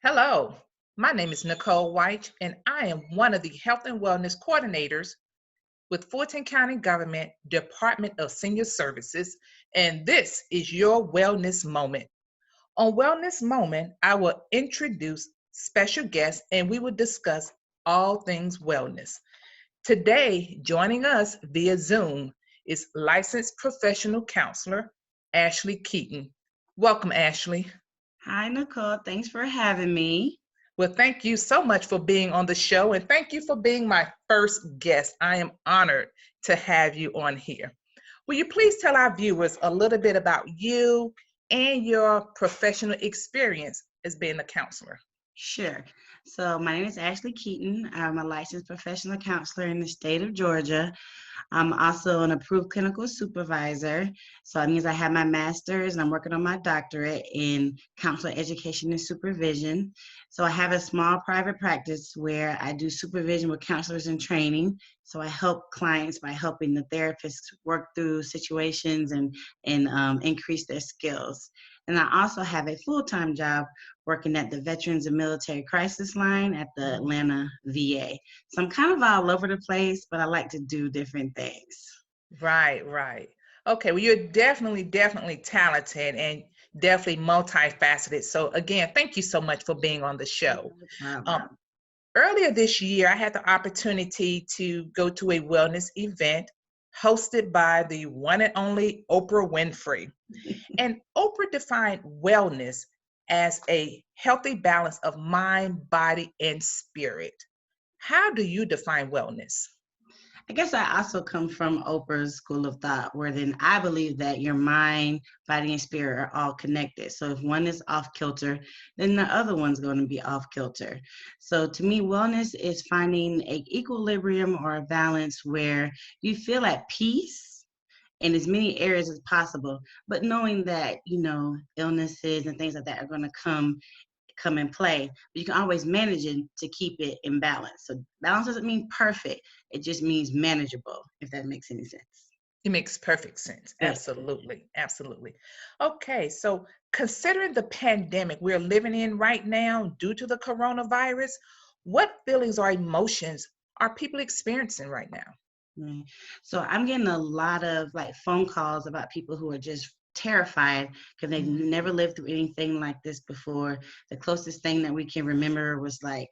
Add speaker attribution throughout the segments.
Speaker 1: Hello, my name is Nicole White, and I am one of the Health and Wellness Coordinators with Fulton County Government Department of Senior Services, and this is your Wellness Moment. On Wellness Moment, I will introduce special guests and we will discuss all things wellness. Today, joining us via Zoom is licensed professional counselor Ashley Keaton. Welcome, Ashley.
Speaker 2: Hi, Nicole. Thanks for having me.
Speaker 1: Well, thank you so much for being on the show, and thank you for being my first guest. I am honored to have you on here. Will you please tell our viewers a little bit about you and your professional experience as being a counselor?
Speaker 2: Sure. So, my name is Ashley Keaton. I'm a licensed professional counselor in the state of Georgia. I'm also an approved clinical supervisor. So that means I have my master's and I'm working on my doctorate in counseling education and supervision. So I have a small private practice where I do supervision with counselors in training. So I help clients by helping the therapists work through situations and increase their skills. And I also have a full-time job working at the Veterans and Military Crisis Line at the Atlanta VA. So I'm kind of all over the place, but I like to do different things.
Speaker 1: Right. Okay, well, you're definitely talented and definitely multifaceted. So, again, thank you so much for being on the show.
Speaker 2: No
Speaker 1: Um,
Speaker 2: problem.
Speaker 1: Earlier this year, I had the opportunity to go to a wellness event hosted by the one and only Oprah Winfrey. And Oprah defined wellness as a healthy balance of mind, body, and spirit. How do you define wellness?
Speaker 2: I guess I also come from Oprah's school of thought, where then I believe that your mind, body, and spirit are all connected. So if one is off kilter, then the other one's going to be off kilter. So to me, wellness is finding a equilibrium or a balance where you feel at peace in as many areas as possible, but knowing that, illnesses and things like that are going to come in play, but you can always manage it to keep it in balance. So balance doesn't mean perfect. It just means manageable, if that makes any sense.
Speaker 1: It makes perfect sense.
Speaker 2: Good.
Speaker 1: Absolutely. Okay, so considering the pandemic we're living in right now due to the coronavirus, what feelings or emotions are people experiencing right now?
Speaker 2: Right. So I'm getting a lot of like phone calls about people who are just terrified because they've
Speaker 1: Mhm.
Speaker 2: never lived through anything like this before. The closest thing that we can remember was like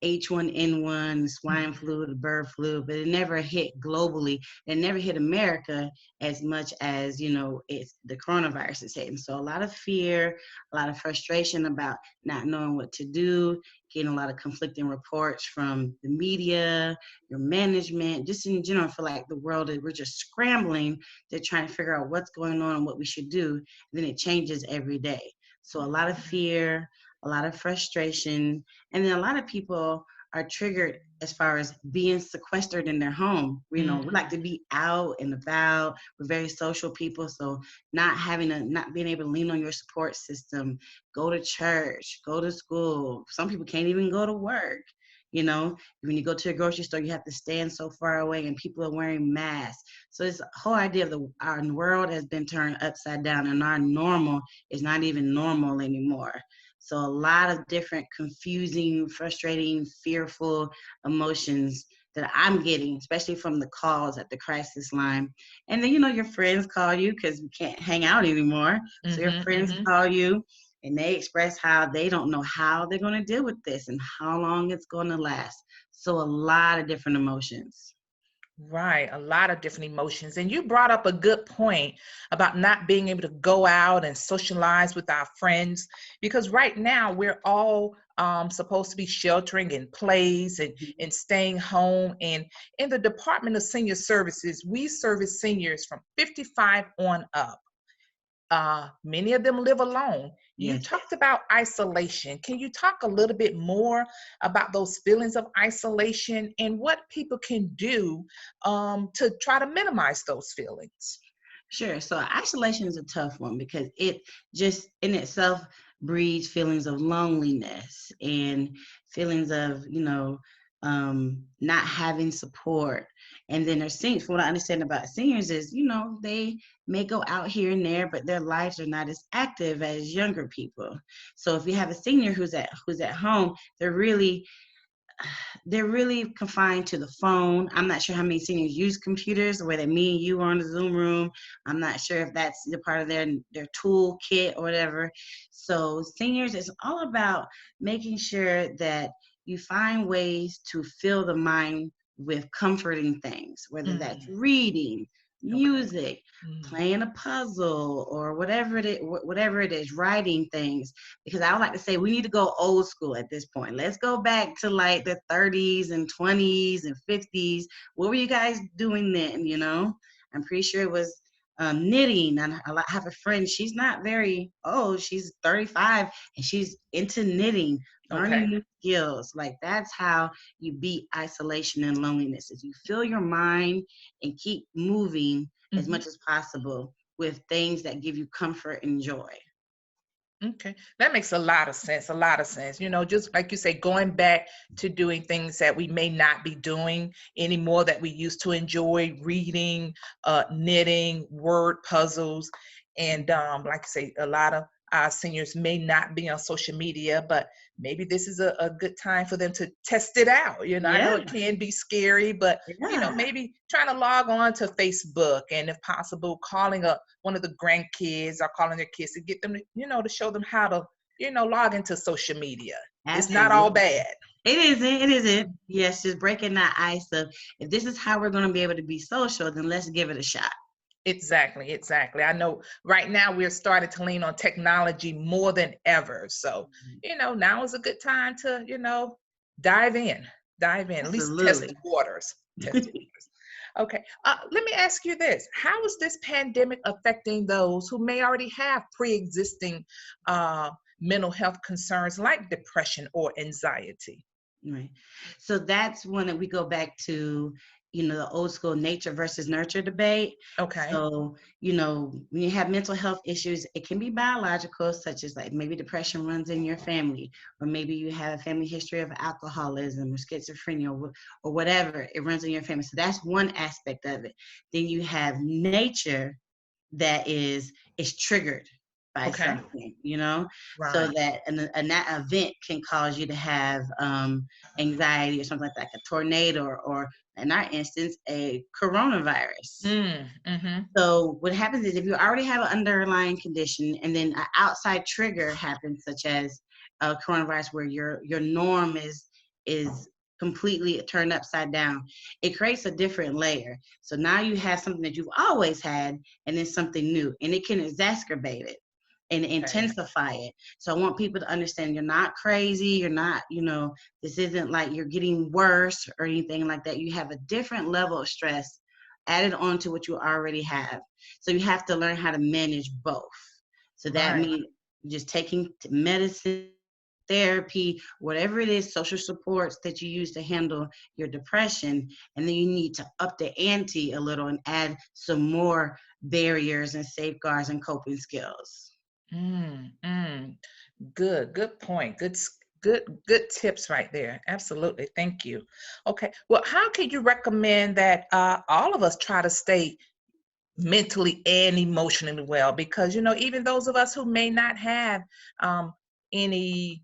Speaker 2: H1N1, swine flu, the bird flu, but it never hit globally. It never hit America as much as, it's the coronavirus is hitting. So a lot of fear, a lot of frustration about not knowing what to do, getting a lot of conflicting reports from the media, your management, just in general. I feel like the world, we're just scrambling to try and figure out what's going on and what we should do. And then it changes every day. So a lot of fear, a lot of frustration, and then a lot of people are triggered as far as being sequestered in their home. We like to be out and about. We're very social people. So not being able to lean on your support system, go to church, go to school. Some people can't even go to work. When you go to a grocery store, you have to stand so far away and people are wearing masks. So this whole idea of our world has been turned upside down and our normal is not even normal anymore. So a lot of different confusing, frustrating, fearful emotions that I'm getting, especially from the calls at the crisis line. And then, your friends call you because we can't hang out anymore. So your friends
Speaker 1: Hmm.
Speaker 2: call you and they express how they don't know how they're going to deal with this and how long it's going to last. So a lot of different emotions.
Speaker 1: Right, a lot of different emotions. And you brought up a good point about not being able to go out and socialize with our friends because right now we're all supposed to be sheltering in place and staying home. And in the Department of Senior Services, we service seniors from 55 on up. Many of them live alone. You
Speaker 2: Yes.
Speaker 1: talked about isolation. Can you talk a little bit more about those feelings of isolation and what people can do to try to minimize those feelings?
Speaker 2: Sure. So isolation is a tough one because it just in itself breeds feelings of loneliness and feelings of, not having support. And then there's seniors. From what I understand about seniors is, they may go out here and there, but their lives are not as active as younger people. So if you have a senior who's at home, they're really confined to the phone. I'm not sure how many seniors use computers, whether me and you are on the Zoom room. I'm not sure if that's the part of their toolkit or whatever. So seniors, it's all about making sure that you find ways to fill the mind with comforting things, whether that's
Speaker 1: Mm,
Speaker 2: reading,
Speaker 1: okay.
Speaker 2: music,
Speaker 1: Mm,
Speaker 2: playing a puzzle, or whatever it is, writing things. Because I would like to say we need to go old school at this point. Let's go back to like the 30s and 20s and 50s. What were you guys doing then? I'm pretty sure it was knitting. And I have a friend, she's not very old, she's 35, and she's into knitting, learning
Speaker 1: okay.
Speaker 2: new skills. Like, that's how you beat isolation and loneliness, is you fill your mind and keep moving as
Speaker 1: Mhm.
Speaker 2: much as possible with things that give you comfort and joy.
Speaker 1: Okay, that makes a lot of sense. A lot of sense. Just like you say, going back to doing things that we may not be doing anymore that we used to enjoy, reading, knitting, word puzzles. And like I say, a lot of our seniors may not be on social media, but maybe this is a good time for them to test it out. I know
Speaker 2: Yeah,
Speaker 1: it can be scary, but
Speaker 2: yeah,
Speaker 1: maybe trying to log on to Facebook and if possible, calling one of the grandkids or calling their kids to get them to show them how to log into social media. It's not all
Speaker 2: absolutely.
Speaker 1: bad.
Speaker 2: It isn't. It isn't. Yes, just breaking that ice of, if this is how we're going to be able to be social, then let's give it a shot.
Speaker 1: Exactly, exactly. I know right now we're starting to lean on technology more than ever, so now is a good time to dive in at least test the
Speaker 2: Absolutely.
Speaker 1: waters. Test the waters. Okay, let me ask you this: how is this pandemic affecting those who may already have pre-existing uh, mental health concerns like depression or anxiety?
Speaker 2: Right. So that's when we go back to, the old school nature versus nurture debate.
Speaker 1: Okay.
Speaker 2: So, when you have mental health issues, it can be biological, such as like maybe depression runs in your family, or maybe you have a family history of alcoholism or schizophrenia, or whatever, it runs in your family. So that's one aspect of it. Then you have nature that is triggered by
Speaker 1: Okay.
Speaker 2: something, so
Speaker 1: Right.
Speaker 2: that that event can cause you to have anxiety or something like a tornado, or in our instance, a coronavirus.
Speaker 1: Mm-hmm.
Speaker 2: So what happens is, if you already have an underlying condition and then an outside trigger happens, such as a coronavirus, where your norm is completely turned upside down, it creates a different layer. So now you have something that you've always had, and then something new, and it can exacerbate it and
Speaker 1: Okay.
Speaker 2: intensify it. So I want people to understand, you're not crazy. You're not, this isn't like you're getting worse or anything like that. You have a different level of stress added on to what you already have. So you have to learn how to manage both. So that
Speaker 1: Right.
Speaker 2: means just taking medicine, therapy, whatever it is, social supports that you use to handle your depression. And then you need to up the ante a little and add some more barriers and safeguards and coping skills.
Speaker 1: Mm, mm. Good point. Good tips right there. Absolutely. Thank you. Okay. Well, how can you recommend that all of us try to stay mentally and emotionally well? Because, even those of us who may not have um, any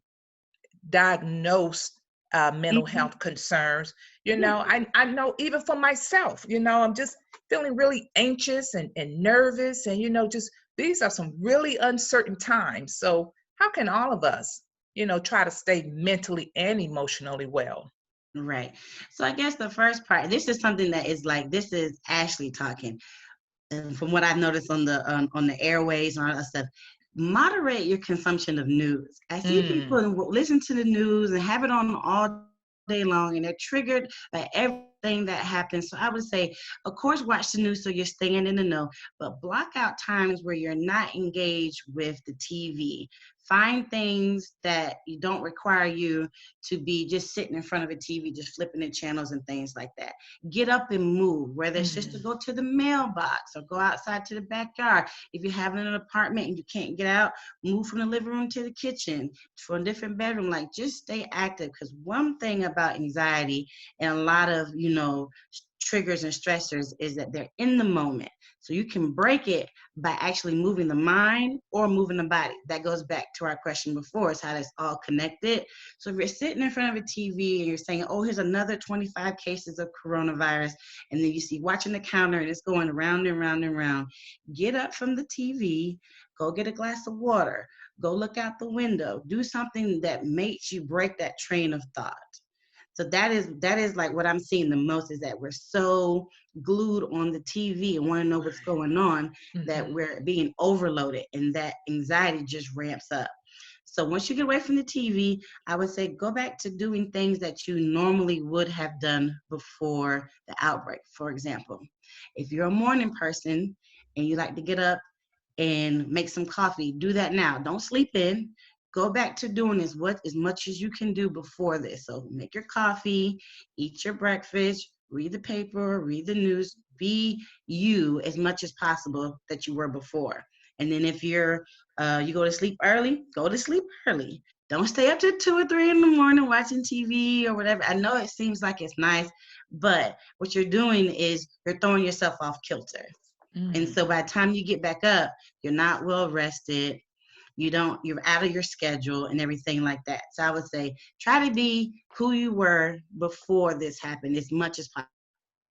Speaker 1: diagnosed mental
Speaker 2: Mhm.
Speaker 1: health concerns,
Speaker 2: Yeah.
Speaker 1: I know even for myself, I'm just feeling really anxious and nervous. And, just these are some really uncertain times. So, how can all of us, try to stay mentally and emotionally well?
Speaker 2: Right. So I guess the first part, this is something that is like, this is Ashley talking. And from what I've noticed on the airways and all that stuff, moderate your consumption of news. I see people
Speaker 1: Mm,
Speaker 2: listen to the news and have it on all day long, and they're triggered by everything that happens. So I would say, of course, watch the news so you're staying in the know, but block out times where you're not engaged with the TV. Find things that you don't require you to be just sitting in front of a TV, just flipping the channels and things like that. Get up and move, whether it's just to go to the mailbox or go outside to the backyard. If you're having an apartment and you can't get out, move from the living room to the kitchen, for a different bedroom. Like, just stay active, because one thing about anxiety and a lot of, triggers and stressors is that they're in the moment. So you can break it by actually moving the mind or moving the body. That goes back to our question before, is how that's all connected. So if you're sitting in front of a TV and you're saying, oh, here's another 25 cases of coronavirus, and then you see watching the counter and it's going round and round and round, get up from the TV, go get a glass of water, go look out the window, do something that makes you break that train of thought. So that is like what I'm seeing the most, is that we're so glued on the TV and want to know what's going on, that we're being overloaded, and that anxiety just ramps up. So once you get away from the TV, I would say go back to doing things that you normally would have done before the outbreak. For example, if you're a morning person and you like to get up and make some coffee, do that now. Don't sleep in. Go back to doing as much as you can do before this. So make your coffee, eat your breakfast, read the paper, read the news, be you as much as possible that you were before. And then if you go to sleep early, go to sleep early. Don't stay up to 2 or 3 in the morning watching TV or whatever. I know it seems like it's nice, but what you're doing is you're throwing yourself off kilter. And so by the time you get back up, you're not well rested. You're out of your schedule and everything like that. So I would say, try to be who you were before this happened as much as possible.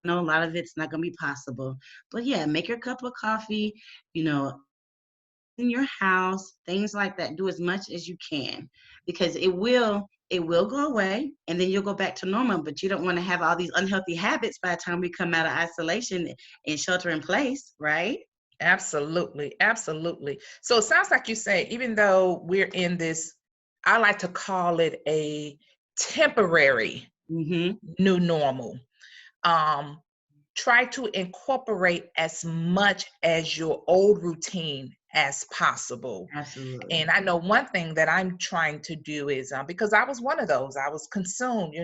Speaker 2: I know a lot of it's not going to be possible, but yeah, make your cup of coffee, in your house, things like that. Do as much as you can, because it will go away and then you'll go back to normal. But you don't want to have all these unhealthy habits by the time we come out of isolation and shelter in place, right?
Speaker 1: Absolutely. Absolutely. So it sounds like you say, even though we're in this, I like to call it a temporary new normal. Try to incorporate as much as your old routine as possible.
Speaker 2: Absolutely.
Speaker 1: And I know one thing that I'm trying to do is because I was one of those, I was consumed,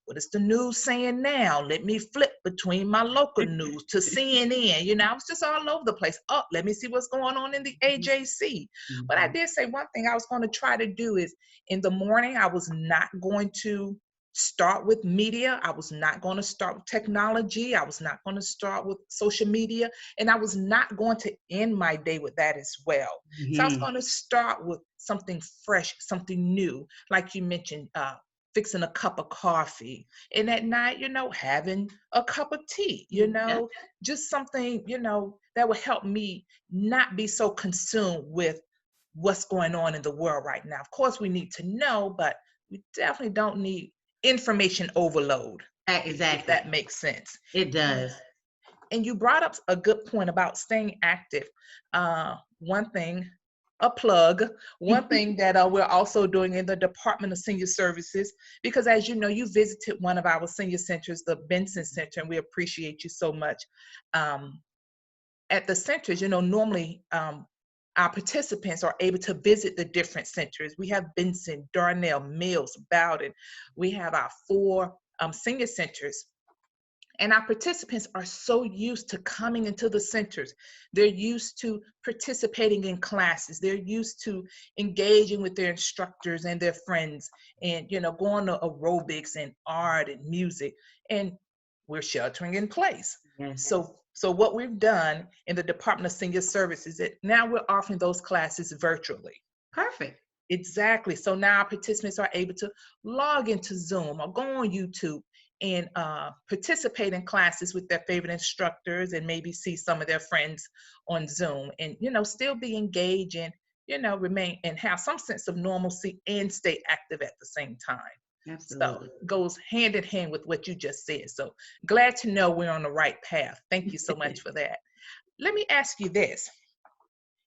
Speaker 1: what is the news saying now? Let me flip between my local news to CNN. I was just all over the place. Oh, let me see what's going on in the AJC. But I did say one thing I was going to try to do is, in the morning, I was not going to start with media. I was not going to start with technology. I was not going to start with social media. And I was not going to end my day with that as well. So I was going to start with something fresh, something new. Like you mentioned, fixing a cup of coffee. And at night, having a cup of tea, just something, that would help me not be so consumed with what's going on in the world right now. Of course, we need to know, but we definitely don't need information overload.
Speaker 2: Exactly.
Speaker 1: If that makes sense.
Speaker 2: It does.
Speaker 1: And you brought up a good point about staying active. One thing, a plug, one thing that we're also doing in the Department of Senior Services, because as you know, you visited one of our senior centers, the Benson Center, and we appreciate you so much. At the centers, normally our participants are able to visit the different centers. We have Benson, Darnell, Mills, Bowden. We have our 4 senior centers. And our participants are so used to coming into the centers. They're used to participating in classes. They're used to engaging with their instructors and their friends and, going to aerobics and art and music. And we're sheltering in place.
Speaker 2: Yes.
Speaker 1: So what we've done in the Department of Senior Services is now we're offering those classes virtually.
Speaker 2: Perfect.
Speaker 1: Exactly. So now our participants are able to log into Zoom or go on YouTube and participate in classes with their favorite instructors and maybe see some of their friends on Zoom and, still be engaged and, remain and have some sense of normalcy and stay active at the same time.
Speaker 2: Absolutely.
Speaker 1: So goes hand in hand with what you just said. So glad to know we're on the right path. Thank you so much for that. Let me ask you this.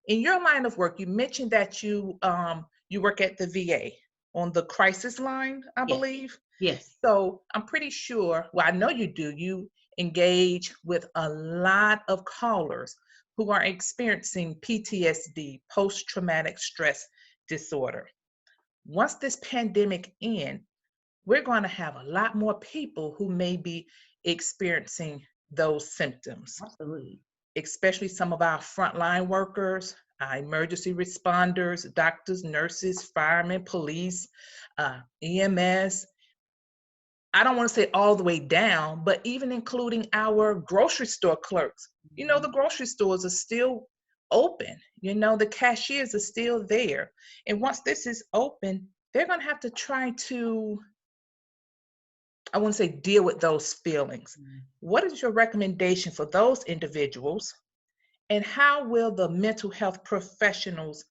Speaker 1: In your line of work, you mentioned that you work at the VA on the crisis line, I believe.
Speaker 2: Yes.
Speaker 1: So I'm pretty sure, well, I know you do, you engage with a lot of callers who are experiencing PTSD, post-traumatic stress disorder. Once this pandemic ends, we're going to have a lot more people who may be experiencing those symptoms,
Speaker 2: Absolutely.
Speaker 1: especially some of our frontline workers, our emergency responders, doctors, nurses, firemen, police, EMS. I don't want to say all the way down, but even including our grocery store clerks. You know, the grocery stores are still open. You know, the cashiers are still there. And once this is open, they're going to have to try to, I want to say, deal with those feelings. What is your recommendation for those individuals? And how will the mental health professionals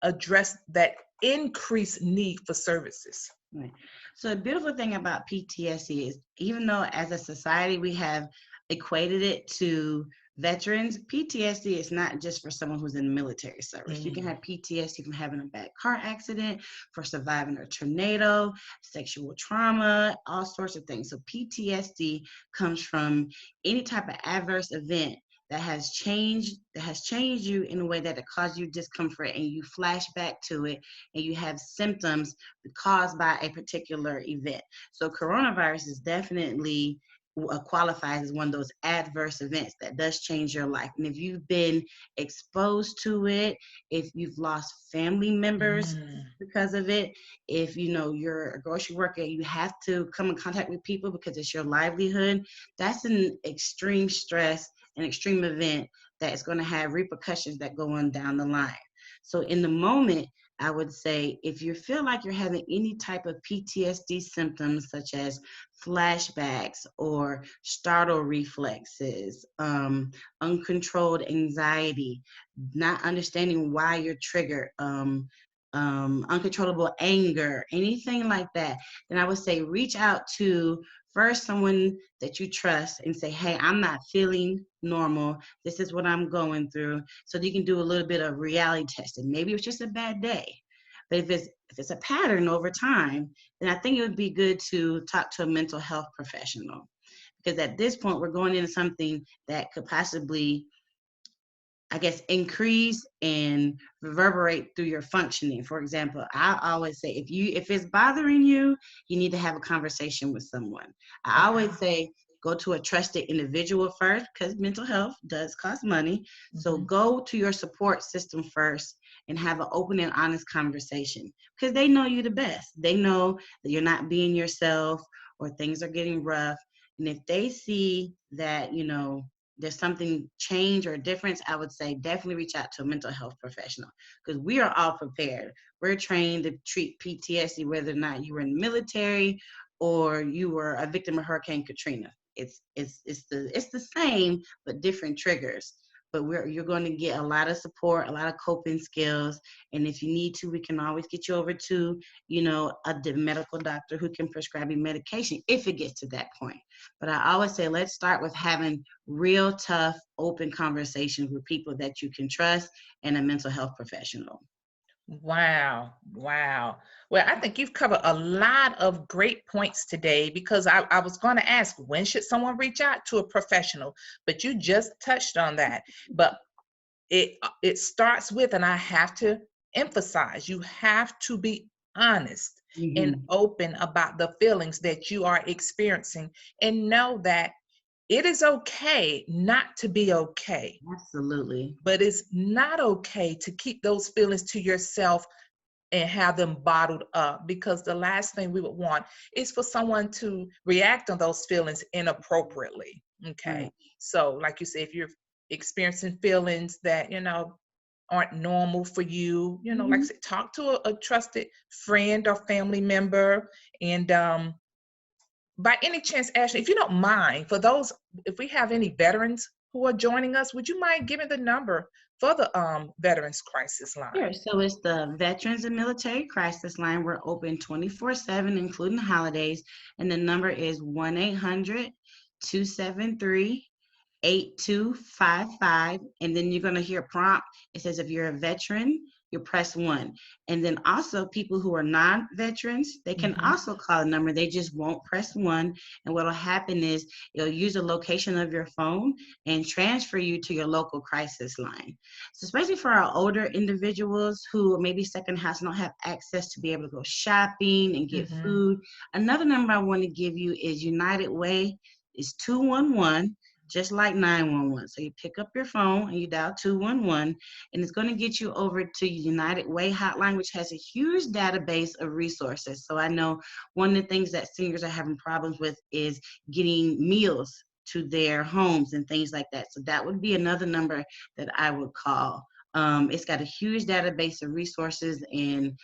Speaker 1: address that increased need for services?
Speaker 2: Right. So the beautiful thing about PTSD is even though as a society we have equated it to veterans, PTSD is not just for someone who's in the military service. You can have PTSD from having a bad car accident, for surviving a tornado, sexual trauma, all sorts of things. So PTSD comes from any type of adverse event that has changed you in a way that it caused you discomfort, and you flash back to it and you have symptoms caused by a particular event. So coronavirus is definitely qualifies as one of those adverse events that does change your life. And if you've been exposed to it, if you've lost family members because of it, if you know you're a grocery worker, you have to come in contact with people because it's your livelihood, that's an extreme stress, an extreme event that is going to have repercussions that go on down the line. So in the moment, I would say if you feel like you're having any type of PTSD symptoms, such as flashbacks or startle reflexes, uncontrolled anxiety, not understanding why you're triggered, uncontrollable anger, anything like that, then I would say reach out to first someone that you trust and say, hey, I'm not feeling normal. This is what I'm going through. So you can do a little bit of reality testing. Maybe it's just a bad day. But if it's a pattern over time, then I think it would be good to talk to a mental health professional. Because at this point, we're going into something that could possibly, I guess, increase and reverberate through your functioning. For example, I always say if it's bothering you, you need to have a conversation with someone. I always say go to a trusted individual first, because mental health does cost money. So go to your support system first and have an open and honest conversation, because they know you the best. They know that you're not being yourself or things are getting rough. And if they see that, there's something change or difference, I would say definitely reach out to a mental health professional, because we are all prepared. We're trained to treat PTSD whether or not you were in the military or you were a victim of Hurricane Katrina. It's the same but different triggers. But you're going to get a lot of support, a lot of coping skills, and if you need to, we can always get you over to a medical doctor who can prescribe you medication if it gets to that point. But I always say let's start with having real tough, open conversations with people that you can trust and a mental health professional.
Speaker 1: Wow. Wow. Well, I think you've covered a lot of great points today, because I was going to ask, when should someone reach out to a professional? But you just touched on that. But it starts with, and I have to emphasize, you have to be honest and open about the feelings that you are experiencing, and know that it is okay not to be okay.
Speaker 2: Absolutely.
Speaker 1: But it's not okay to keep those feelings to yourself and have them bottled up, because the last thing we would want is for someone to react on those feelings inappropriately. Okay.
Speaker 2: Right.
Speaker 1: So, like you say, if you're experiencing feelings that, aren't normal for you, like I said, talk to a trusted friend or family member. And by any chance, Ashley, if you don't mind, for those, if we have any veterans who are joining us, would you mind giving the number for the Veterans Crisis
Speaker 2: Sure.
Speaker 1: Line?
Speaker 2: So it's the Veterans and Military Crisis Line. We're open 24/7, including holidays. And the number is 1-800-273-8255. And then you're going to hear a prompt. It says if you're a veteran, you press 1. And then also people who are non-veterans, they can
Speaker 1: Mhm.
Speaker 2: also call a number. They just won't press 1. And what will happen is it'll use the location of your phone and transfer you to your local crisis line. So especially for our older individuals who maybe second house don't have access to be able to go shopping and get
Speaker 1: Mhm.
Speaker 2: food, another number I want to give you is United Way. Is 211, just like 911. So you pick up your phone and you dial 211, and it's going to get you over to United Way hotline, which has a huge database of resources. So I know one of the things that seniors are having problems with is getting meals to their homes and things like that. So that would be another number that I would call. It's got a huge database of resources and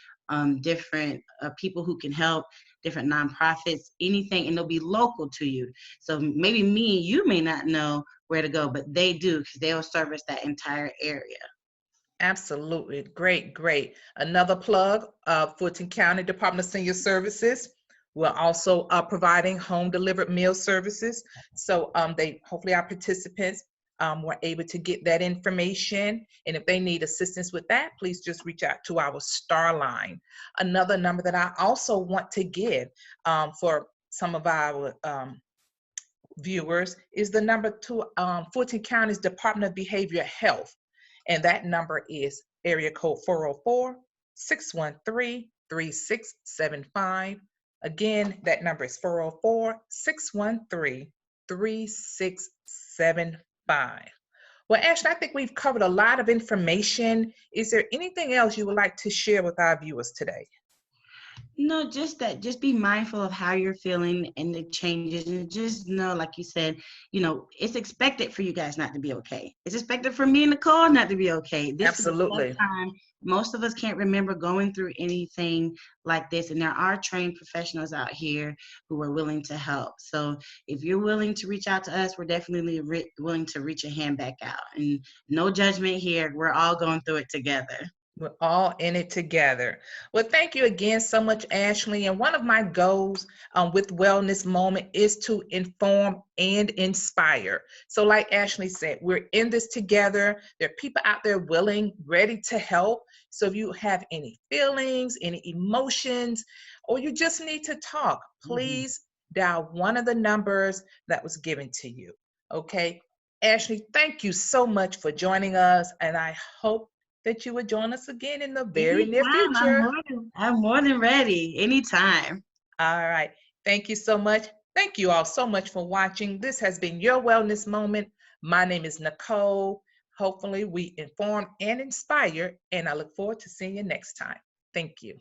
Speaker 2: different people who can help, different nonprofits, anything, and they'll be local to you. So maybe me and you may not know where to go, but they do because they'll service that entire area.
Speaker 1: Absolutely. Great, great. Another plug, Fulton County Department of Senior Services. We're also providing home delivered meal services. So they hopefully our participants were able to get that information. And if they need assistance with that, please just reach out to our star line. Another number that I also want to give for some of our viewers is the number to Fulton County's Department of Behavioral Health. And that number is area code 404-613-3675. Again, that number is 404-613-3675. Well, Ashley, I think we've covered a lot of information. Is there anything else you would like to share with our viewers today?
Speaker 2: No, just that, just be mindful of how you're feeling and the changes, and just know, like you said, it's expected for you guys not to be okay. It's expected for me and Nicole not to be okay. This is the first
Speaker 1: Absolutely.
Speaker 2: time most of us can't remember going through anything like this, and there are trained professionals out here who are willing to help. So if you're willing to reach out to us, we're definitely willing to reach a hand back out. And no judgment here. We're all going through it together.
Speaker 1: We're all in it together. Well, thank you again so much, Ashley. And one of my goals with Wellness Moment is to inform and inspire. So, like Ashley said, we're in this together. There are people out there willing, ready to help. So, if you have any feelings, any emotions, or you just need to talk,
Speaker 2: Mhm.
Speaker 1: please dial one of the numbers that was given to you. Okay. Ashley, thank you so much for joining us. And I hope that you would join us again in the very near
Speaker 2: Anytime, I'm
Speaker 1: future.
Speaker 2: more than I'm more than ready. Anytime.
Speaker 1: All right. Thank you so much. Thank you all so much for watching. This has been your Wellness Moment. My name is Nicole. Hopefully, we inform and inspire, and I look forward to seeing you next time. Thank you.